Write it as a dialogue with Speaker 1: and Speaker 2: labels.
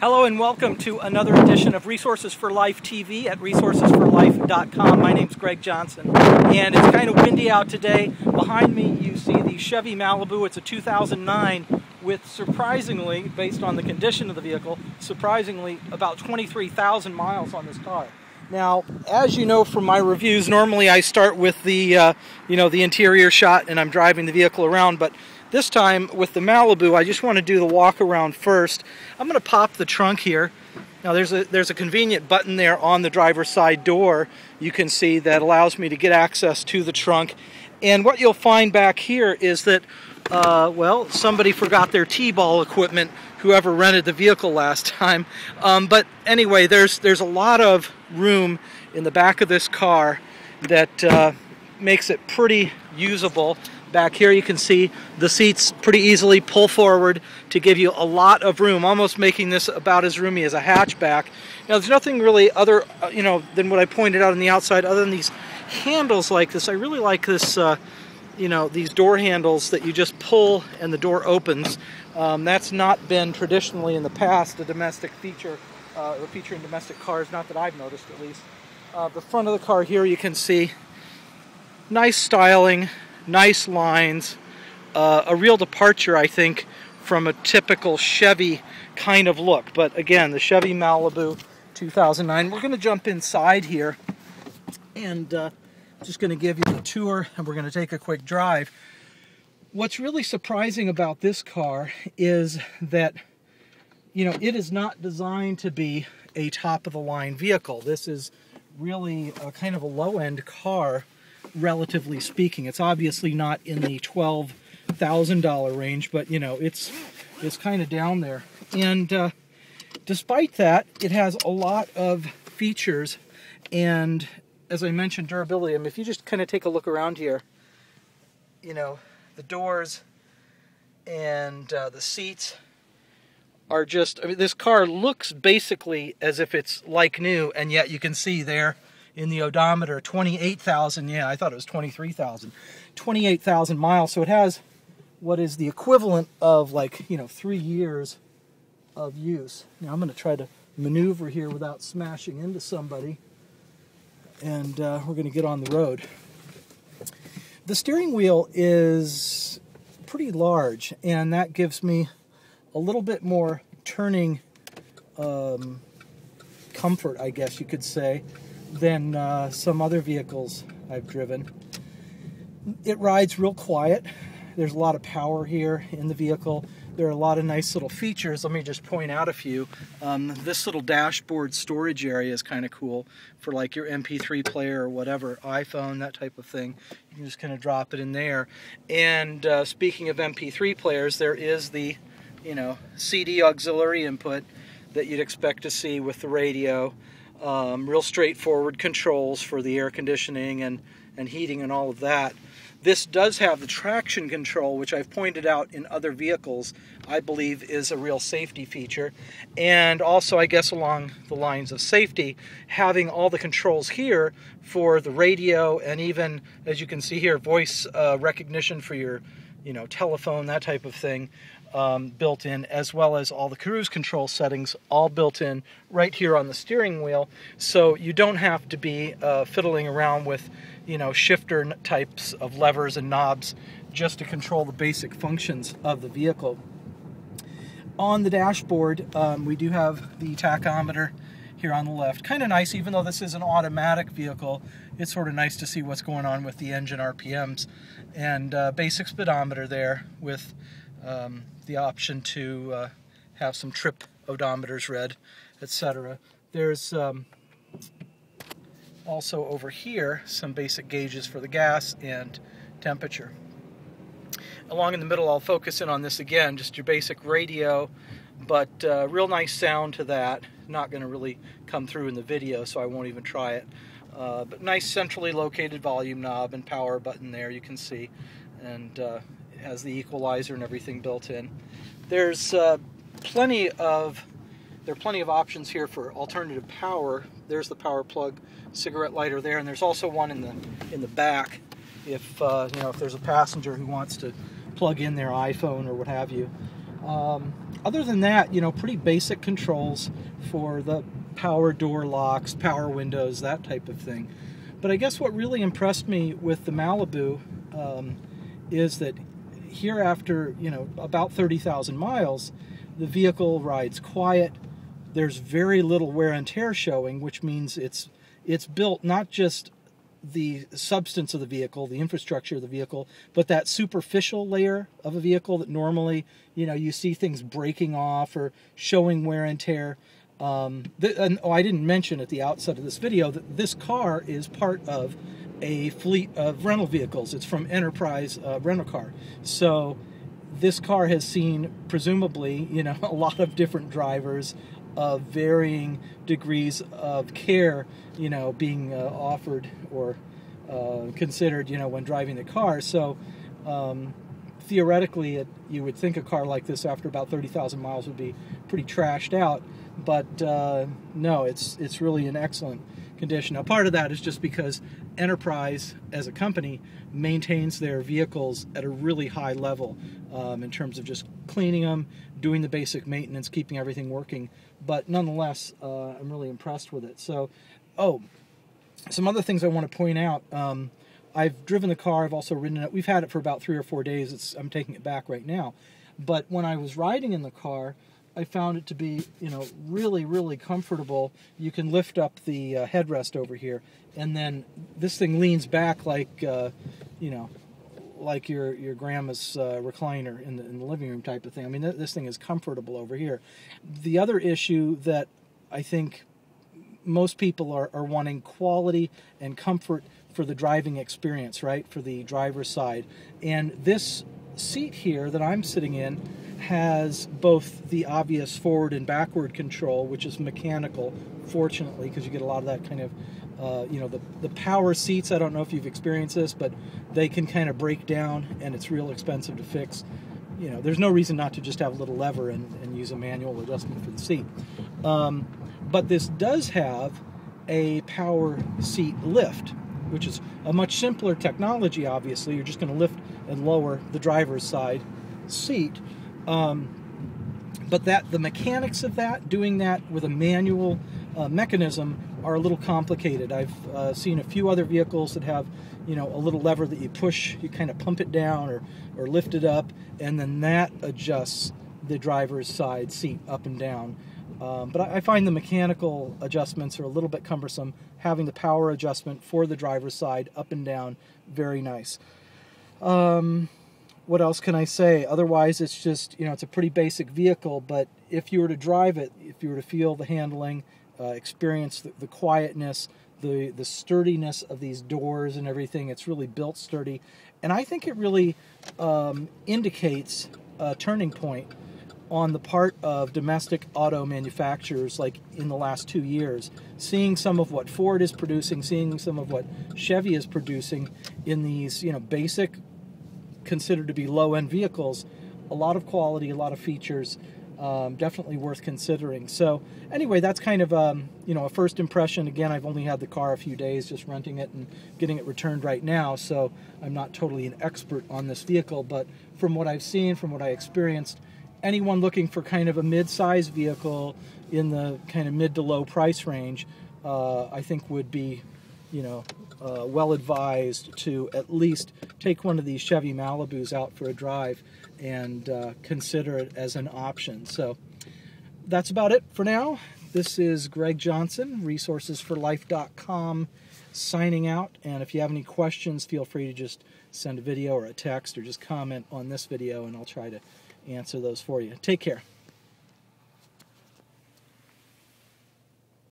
Speaker 1: Hello and welcome to another edition of Resources for Life TV at resourcesforlife.com. My name's Greg Johnson, and it's kind of windy out today. Behind me you see the Chevy Malibu. It's a 2009 with, surprisingly, based on the condition of the vehicle, surprisingly about 23,000 miles on this car. Now, as you know from my reviews, normally I start with the the interior shot and I'm driving the vehicle around, but this time with the Malibu, I just want to do the walk around first. I'm going to pop the trunk here. Now there's a convenient button there on the driver's side door, you can see, that allows me to get access to the trunk. And what you'll find back here is that, well, somebody forgot their T-ball equipment, whoever rented the vehicle last time. But anyway, there's a lot of room in the back of this car that makes it pretty usable. Back here you can see the seats pretty easily pull forward to give you a lot of room, almost making this about as roomy as a hatchback. Now there's nothing really other, than what I pointed out on the outside, other than these handles like this. I really like this, these door handles that you just pull and the door opens. That's not been traditionally in the past a domestic feature, or feature in domestic cars, not that I've noticed at least. The front of the car here you can see nice styling, nice lines, a real departure, I think, from a typical Chevy kind of look. But again, the Chevy Malibu 2009. We're going to jump inside here and just going to give you a tour, and we're going to take a quick drive. What's really surprising about this car is that, it is not designed to be a top-of-the-line vehicle. This is really a kind of a low-end car, relatively speaking. It's obviously not in the $12,000 range, but it's kind of down there. And despite that, it has a lot of features, and as I mentioned, durability. I mean, if you just kind of take a look around here, the doors and the seats are just, this car looks basically as if it's like new, and yet you can see there in the odometer, 28,000, yeah, I thought it was 23,000, 28,000 miles. So it has what is the equivalent of 3 years of use. Now I'm going to try to maneuver here without smashing into somebody, and we're going to get on the road. The steering wheel is pretty large, and that gives me a little bit more turning comfort, I guess you could say, than some other vehicles I've driven. It rides real quiet. There's a lot of power here in the vehicle. There are a lot of nice little features. Let me just point out a few. This little dashboard storage area is kind of cool for like your MP3 player or whatever, iPhone, that type of thing. You can just kind of drop it in there. And speaking of MP3 players, there is the CD auxiliary input that you'd expect to see with the radio. Real straightforward controls for the air conditioning and heating and all of that. This does have the traction control, which I've pointed out in other vehicles, I believe is a real safety feature. And also, I guess along the lines of safety, having all the controls here for the radio, and even, as you can see here, voice recognition for your telephone, that type of thing, built in, as well as all the cruise control settings all built in right here on the steering wheel, so you don't have to be fiddling around with shifter types of levers and knobs just to control the basic functions of the vehicle. On the dashboard, we do have the tachometer here on the left. Kind of nice, even though this is an automatic vehicle, it's sort of nice to see what's going on with the engine RPMs. And basic speedometer there with the option to have some trip odometers read, etc. There's also over here some basic gauges for the gas and temperature. Along in the middle, I'll focus in on this again, just your basic radio, but real nice sound to that. Not going to really come through in the video, so I won't even try it. But nice centrally located volume knob and power button there, you can see, and it has the equalizer and everything built in. There's plenty of options here for alternative power. There's the power plug, cigarette lighter there, and there's also one in the back if if there's a passenger who wants to plug in their iPhone or what have you. Other than that, you know, pretty basic controls for the power door locks, power windows, that type of thing. But I guess what really impressed me with the Malibu is that here, after, you know, about 30,000 miles, the vehicle rides quiet. There's very little wear and tear showing, which means it's built not just the substance of the vehicle, the infrastructure of the vehicle, but that superficial layer of a vehicle that normally, you know, you see things breaking off or showing wear and tear. And I didn't mention at the outset of this video that this car is part of a fleet of rental vehicles. It's from Enterprise Rental Car. So this car has seen, presumably, you know, a lot of different drivers of varying degrees of care, you know, being offered or considered, you know, when driving the car. So theoretically, you would think a car like this after about 30,000 miles would be pretty trashed out, but no, it's really in excellent condition. Now, part of that is just because Enterprise, as a company, maintains their vehicles at a really high level in terms of just cleaning them, doing the basic maintenance, keeping everything working. But nonetheless, I'm really impressed with it. So, some other things I want to point out. I've driven the car. I've also ridden it. We've had it for about 3 or 4 days. I'm taking it back right now. But when I was riding in the car, I found it to be, you know, really, really comfortable. You can lift up the headrest over here, and then this thing leans back like, you know, like your grandma's recliner in the living room type of thing. I mean, this thing is comfortable over here. The other issue that I think most people are wanting quality and comfort for the driving experience, right, for the driver's side. And this seat here that I'm sitting in has both the obvious forward and backward control, which is mechanical, fortunately, because you get a lot of that kind of, you know, the power seats. I don't know if you've experienced this, but they can kind of break down, and it's real expensive to fix. You know, there's no reason not to just have a little lever and use a manual adjustment for the seat. But this does have a power seat lift, which is a much simpler technology, obviously. You're just going to lift and lower the driver's side seat. But the mechanics of that, doing that with a manual mechanism, are a little complicated. I've seen a few other vehicles that have, you know, a little lever that you push, you kind of pump it down or lift it up, and then that adjusts the driver's side seat up and down. But I find the mechanical adjustments are a little bit cumbersome. Having the power adjustment for the driver's side up and down, very nice. What else can I say? Otherwise, it's just, you know, it's a pretty basic vehicle, but if you were to drive it, if you were to feel the handling, experience the quietness, the sturdiness of these doors and everything, it's really built sturdy. And I think it really indicates a turning point on the part of domestic auto manufacturers, like in the last 2 years, seeing some of what Ford is producing, seeing some of what Chevy is producing in these, you know, basic, considered to be low-end vehicles. A lot of quality, a lot of features, definitely worth considering. So anyway, that's kind of you know, a first impression. Again, I've only had the car a few days, just renting it and getting it returned right now, so I'm not totally an expert on this vehicle, but from what I've seen, from what I experienced, anyone looking for kind of a mid-size vehicle in the kind of mid to low price range, I think would be, you know, well advised to at least take one of these Chevy Malibus out for a drive and consider it as an option. So that's about it for now. This is Greg Johnson, resourcesforlife.com, signing out. And if you have any questions, feel free to just send a video or a text or just comment on this video, and I'll try to answer those for you. Take care.